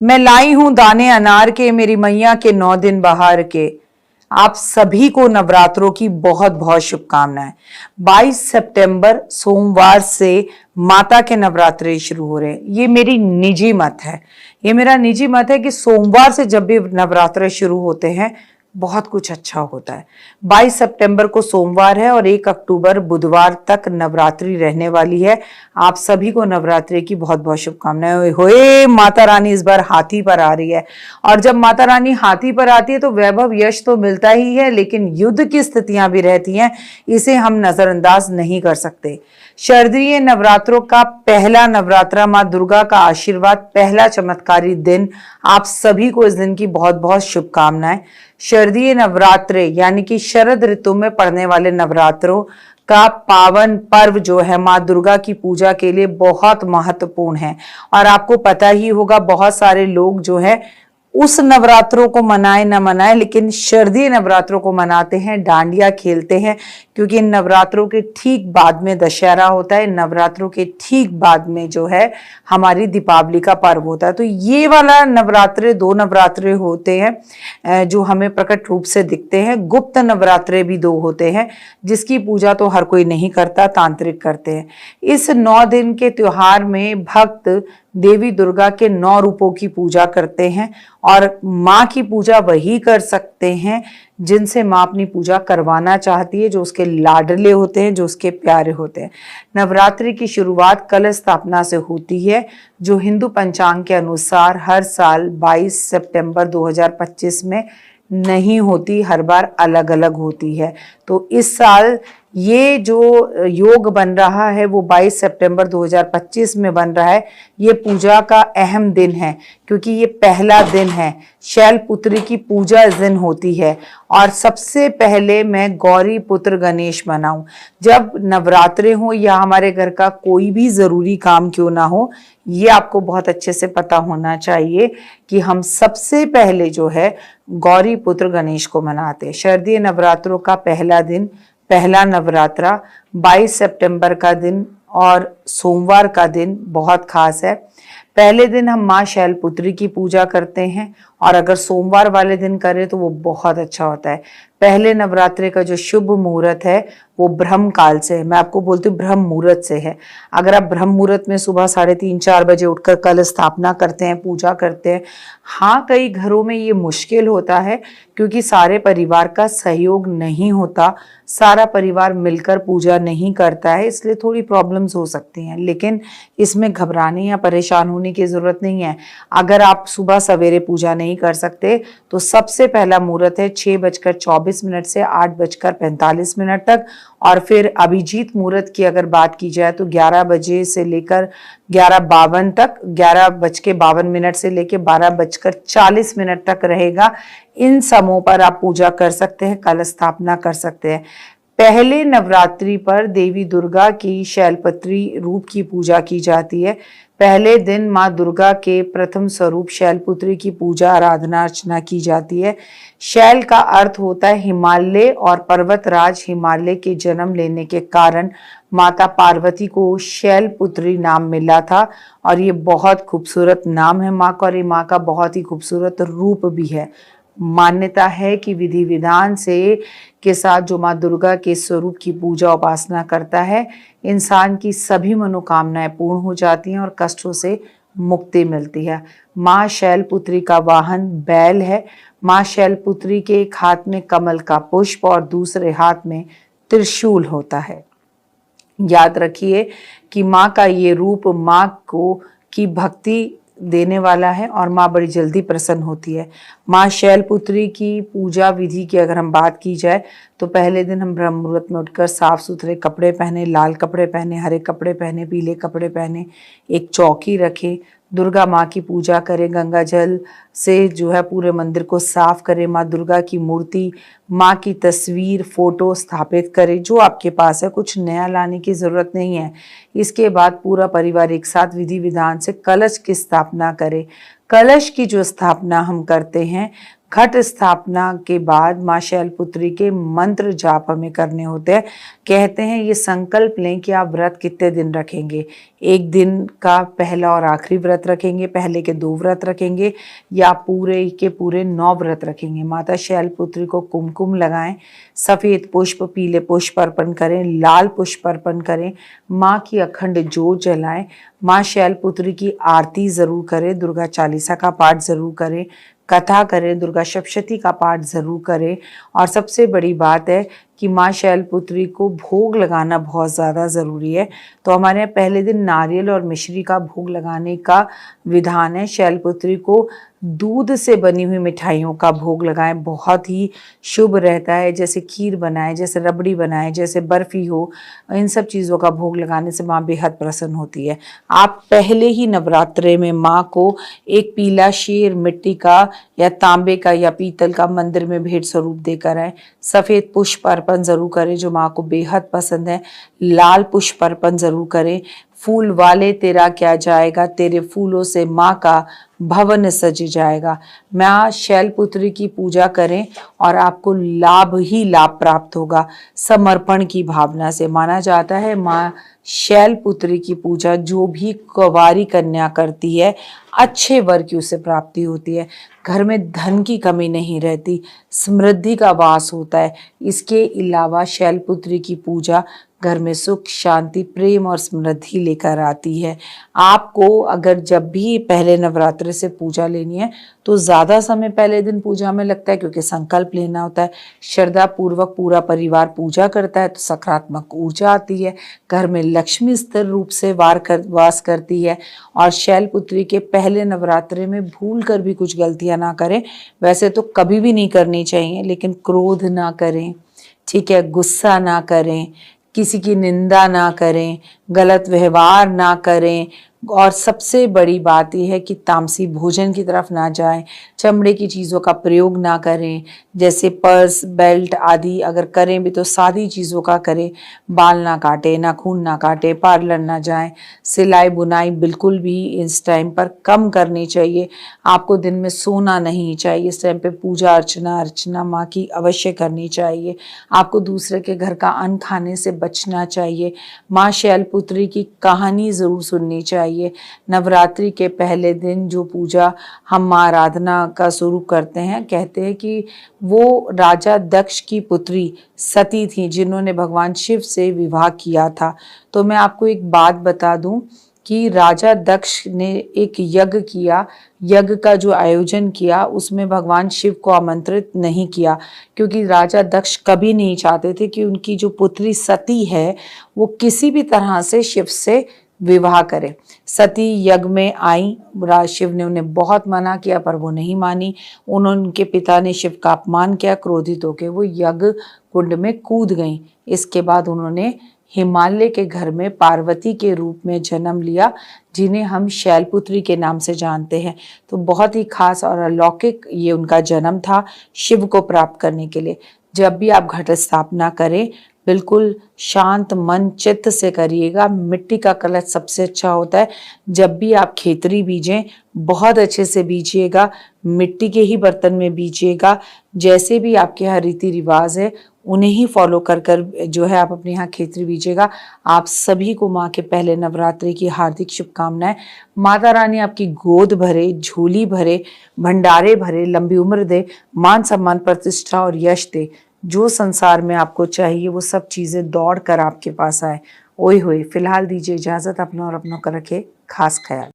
मैं लाई हूं दाने अनार के, मेरी मैया के 9 दिन बहार के। आप सभी को नवरात्रों की बहुत बहुत शुभकामनाएं। 22 सितंबर सोमवार से माता के नवरात्रे शुरू हो रहे हैं। ये मेरी निजी मत है, ये मेरा निजी मत है कि सोमवार से जब भी नवरात्रे शुरू होते हैं बहुत कुछ अच्छा होता है। 22 सितंबर को सोमवार है और 1 अक्टूबर बुधवार तक नवरात्रि रहने वाली है। आप सभी को नवरात्रि की बहुत बहुत शुभकामनाएं। होए माता रानी इस बार हाथी पर आ रही है, और जब माता रानी हाथी पर आती है तो वैभव यश तो मिलता ही है, लेकिन युद्ध की स्थितियां भी रहती हैं, इसे हम नजरअंदाज नहीं कर सकते। शारदीय नवरात्रों का पहला नवरात्रा, मां दुर्गा का आशीर्वाद, पहला चमत्कारी दिन। आप सभी को इस दिन की बहुत बहुत शुभकामनाएं। शारदीय नवरात्रे यानी कि शरद ऋतु में पड़ने वाले नवरात्रों का पावन पर्व जो है मां दुर्गा की पूजा के लिए बहुत महत्वपूर्ण है। और आपको पता ही होगा, बहुत सारे लोग जो है उस नवरात्रों को मनाए न मनाए, लेकिन शारदीय नवरात्रों को मनाते हैं, डांडिया खेलते हैं, क्योंकि इन नवरात्रों के ठीक बाद में दशहरा होता है, नवरात्रों के ठीक बाद में जो है हमारी दीपावली का पर्व होता है। तो ये वाला नवरात्रे 2 नवरात्रे होते हैं जो हमें प्रकट रूप से दिखते हैं। गुप्त नवरात्रे भी 2 होते हैं जिसकी पूजा तो हर कोई नहीं करता, तांत्रिक करते हैं। इस 9 दिन के त्योहार में भक्त देवी दुर्गा के 9 रूपों की पूजा करते हैं, और माँ की पूजा वही कर सकते हैं जिनसे माँ अपनी पूजा करवाना चाहती है, जो उसके लाडले होते हैं, जो उसके प्यारे होते हैं। नवरात्रि की शुरुआत कलश स्थापना से होती है, जो हिंदू पंचांग के अनुसार हर साल 22 सितंबर 2025 में नहीं होती, हर बार अलग अलग होती है। तो इस साल ये जो योग बन रहा है वो 22 सितंबर 2025 में बन रहा है। ये पूजा का अहम दिन है क्योंकि ये पहला दिन है। शैलपुत्री की पूजा इस दिन होती है, और सबसे पहले मैं गौरी पुत्र गणेश मनाऊं। जब नवरात्रे हो या हमारे घर का कोई भी जरूरी काम क्यों ना हो, ये आपको बहुत अच्छे से पता होना चाहिए कि हम सबसे पहले जो है गौरी पुत्र गणेश को मनाते हैं। शारदीय नवरात्रों का पहला दिन, पहला नवरात्रा 22 सितंबर का दिन और सोमवार का दिन बहुत खास है। पहले दिन हम माँ शैलपुत्री की पूजा करते हैं, और अगर सोमवार वाले दिन करें तो वो बहुत अच्छा होता है। पहले नवरात्रे का जो शुभ मुहूर्त है वो ब्रह्म काल से है। मैं आपको बोलती हूँ ब्रह्म मुहूर्त से है। अगर आप ब्रह्म मुहूर्त में सुबह 3:30-4 बजे उठकर कल स्थापना करते हैं, पूजा करते हैं, हाँ कई घरों में ये मुश्किल होता है क्योंकि सारे परिवार का सहयोग नहीं होता, सारा परिवार मिलकर पूजा नहीं करता है, इसलिए थोड़ी प्रॉब्लम्स हो सकती हैं। लेकिन इसमें घबराने या परेशान होने की जरूरत नहीं है। अगर आप सुबह सवेरे पूजा नहीं कर सकते तो सबसे पहला मुहूर्त है 6:24 से 8:45 तक, और फिर अभिजीत मुहूर्त की अगर बात की जाए तो 11 बजे से लेकर 11:52 तक, 11:52 से लेकर 12:40 तक रहेगा। इन समयों पर आप पूजा कर सकते हैं, कलश स्थापना कर सकते हैं। पहले नवरात्रि पर देवी दुर्गा की शैलपुत्री रूप की पूजा की जाती है। पहले दिन माँ दुर्गा के प्रथम स्वरूप शैलपुत्री की पूजा आराधना अर्चना की जाती है। शैल का अर्थ होता है हिमालय, और पर्वतराज हिमालय के जन्म लेने के कारण माता पार्वती को शैलपुत्री नाम मिला था, और ये बहुत खूबसूरत नाम है माँ का, और ये माँ का बहुत ही खूबसूरत रूप भी है। मान्यता है कि विधि विधान से के साथ जो माँ दुर्गा के स्वरूप की पूजा उपासना करता है, इंसान की सभी मनोकामनाएं पूर्ण हो जाती हैं और कष्टों से मुक्ति मिलती है। माँ शैलपुत्री का वाहन बैल है। माँ शैलपुत्री के एक हाथ में कमल का पुष्प और दूसरे हाथ में त्रिशूल होता है। याद रखिए कि माँ का ये रूप माँ को की भक्ति देने वाला है, और माँ बड़ी जल्दी प्रसन्न होती है। माँ शैलपुत्री की पूजा विधि की अगर हम बात की जाए तो पहले दिन हम ब्रह्म मुहूर्त में उठकर साफ सुथरे कपड़े पहने, लाल कपड़े पहने, हरे कपड़े पहने, पीले कपड़े पहने, एक चौकी रखे, दुर्गा माँ की पूजा करें, गंगा जल से जो है पूरे मंदिर को साफ करें, माँ दुर्गा की मूर्ति, माँ की तस्वीर, फोटो स्थापित करें जो आपके पास है, कुछ नया लाने की जरूरत नहीं है। इसके बाद पूरा परिवार एक साथ विधि विधान से कलश की स्थापना करे। कलश की जो स्थापना हम करते हैं घट स्थापना के बाद माँ शैलपुत्री के मंत्र जाप हमें करने होते हैं। कहते हैं ये संकल्प लें कि आप व्रत कितने दिन रखेंगे, एक दिन का पहला और आखिरी व्रत रखेंगे, पहले के 2 व्रत रखेंगे, या पूरे के पूरे 9 व्रत रखेंगे। माता शैलपुत्री को कुमकुम लगाएं, सफ़ेद पुष्प पीले पुष्प अर्पण करें, लाल पुष्प अर्पण करें, माँ की अखंड जोत जलाएं, माँ शैलपुत्री की आरती ज़रूर करें, दुर्गा चालीसा का पाठ ज़रूर करें, कथा करें, दुर्गा सप्तशती का पाठ ज़रूर करें। और सबसे बड़ी बात है कि माँ शैलपुत्री को भोग लगाना बहुत ज़्यादा ज़रूरी है। तो हमारे यहाँ पहले दिन नारियल और मिश्री का भोग लगाने का विधान है। शैलपुत्री को दूध से बनी हुई मिठाइयों का भोग लगाएं, बहुत ही शुभ रहता है। जैसे खीर बनाएं, जैसे रबड़ी बनाएं, जैसे बर्फ़ी हो, इन सब चीज़ों का भोग लगाने से माँ बेहद प्रसन्न होती है। आप पहले ही नवरात्रे में माँ को एक पीला शेर मिट्टी का या तांबे का या पीतल का मंदिर में भेंट स्वरूप देकर आए। सफ़ेद पुष्प अर्पण ज़रूर करें जो माँ को बेहद पसंद है, लाल पुष्प अर्पण ज़रूर करें। फूल वाले तेरा क्या जाएगा, तेरे फूलों से माँ का भवन सज जाएगा। माँ शैलपुत्री की पूजा करें और आपको लाभ ही लाभ प्राप्त होगा। समर्पण की भावना से माना जाता है माँ शैलपुत्री की पूजा जो भी कुंवारी कन्या करती है, अच्छे वर की उसे प्राप्ति होती है। घर में धन की कमी नहीं रहती, समृद्धि का वास होता है। इसके अलावा शैलपुत्री की पूजा घर में सुख शांति प्रेम और समृद्धि लेकर आती है। आपको अगर जब भी पहले नवरात्रि से पूजा लेनी है तो ज़्यादा समय पहले दिन पूजा में लगता है, क्योंकि संकल्प लेना होता है। श्रद्धा पूर्वक पूरा परिवार पूजा करता है तो सकारात्मक ऊर्जा आती है, घर में लक्ष्मी स्थिर रूप से वास करती है। और शैलपुत्री के पहले नवरात्रि में भूल कर भी कुछ गलतियां ना करें। वैसे तो कभी भी नहीं करनी चाहिए, लेकिन क्रोध ना करें, ठीक है, गुस्सा ना करें, किसी की निंदा ना करें, गलत व्यवहार ना करें। और सबसे बड़ी बात यह है कि तामसी भोजन की तरफ ना जाएं, चमड़े की चीज़ों का प्रयोग ना करें, जैसे पर्स बेल्ट आदि अगर करें भी तो सादी चीज़ों का करें। बाल ना काटें, नाखून ना काटें, पार्लर ना जाएं, सिलाई बुनाई बिल्कुल भी इस टाइम पर कम करनी चाहिए। आपको दिन में सोना नहीं चाहिए, इस टाइम पे पूजा अर्चना माँ की अवश्य करनी चाहिए। आपको दूसरे के घर का अन्न खाने से बचना चाहिए। माँ शैलपुत्री की कहानी ज़रूर सुननी चाहिए। नवरात्रि के पहले दिन जो पूजा हम माँ आराधना का स्वरूप करते हैं, कहते हैं कि वो राजा दक्ष की पुत्री सती थी जिन्होंने भगवान शिव से विवाह किया था। तो मैं आपको एक बात बता दूं कि राजा दक्ष ने एक यज्ञ किया, यज्ञ का जो आयोजन किया उसमें भगवान शिव को आमंत्रित नहीं किया, क्योंकि राजा दक्ष कभी नहीं चाहते थे कि उनकी जो पुत्री सती है वो किसी भी तरह से शिव से विवाह करे। सती यज्ञ में आई, शिव ने उन्हें बहुत मना किया पर वो नहीं मानी। उनके पिता ने शिव का अपमान किया, क्रोधित होकर वो यज्ञ कुंड में कूद गईं। इसके बाद उन्होंने हिमालय के घर में पार्वती के रूप में जन्म लिया, जिन्हें हम शैलपुत्री के नाम से जानते हैं। तो बहुत ही खास और अलौकिक ये उनका जन्म था शिव को प्राप्त करने के लिए। जब भी आप घट स्थापना करें बिल्कुल शांत मन चित्त से करिएगा। मिट्टी का कलश सबसे अच्छा होता है। जब भी आप खेतरी बीजें बहुत अच्छे से बीजिएगा, मिट्टी के ही बर्तन में बीजिएगा। जैसे भी आपके यहाँ रीति रिवाज है उन्हें ही फॉलो कर जो है आप अपने यहाँ खेतरी बीजिएगा। आप सभी को माँ के पहले नवरात्रि की हार्दिक शुभकामनाएं। माता रानी आपकी गोद भरे, झोली भरे, भंडारे भरे, लंबी उम्र दे, मान सम्मान प्रतिष्ठा और यश दे। जो संसार में आपको चाहिए वो सब चीज़ें दौड़ कर आपके पास आए। ओए होए, फिलहाल दीजिए इजाज़त। अपना और अपनों का रखे खास ख्याल।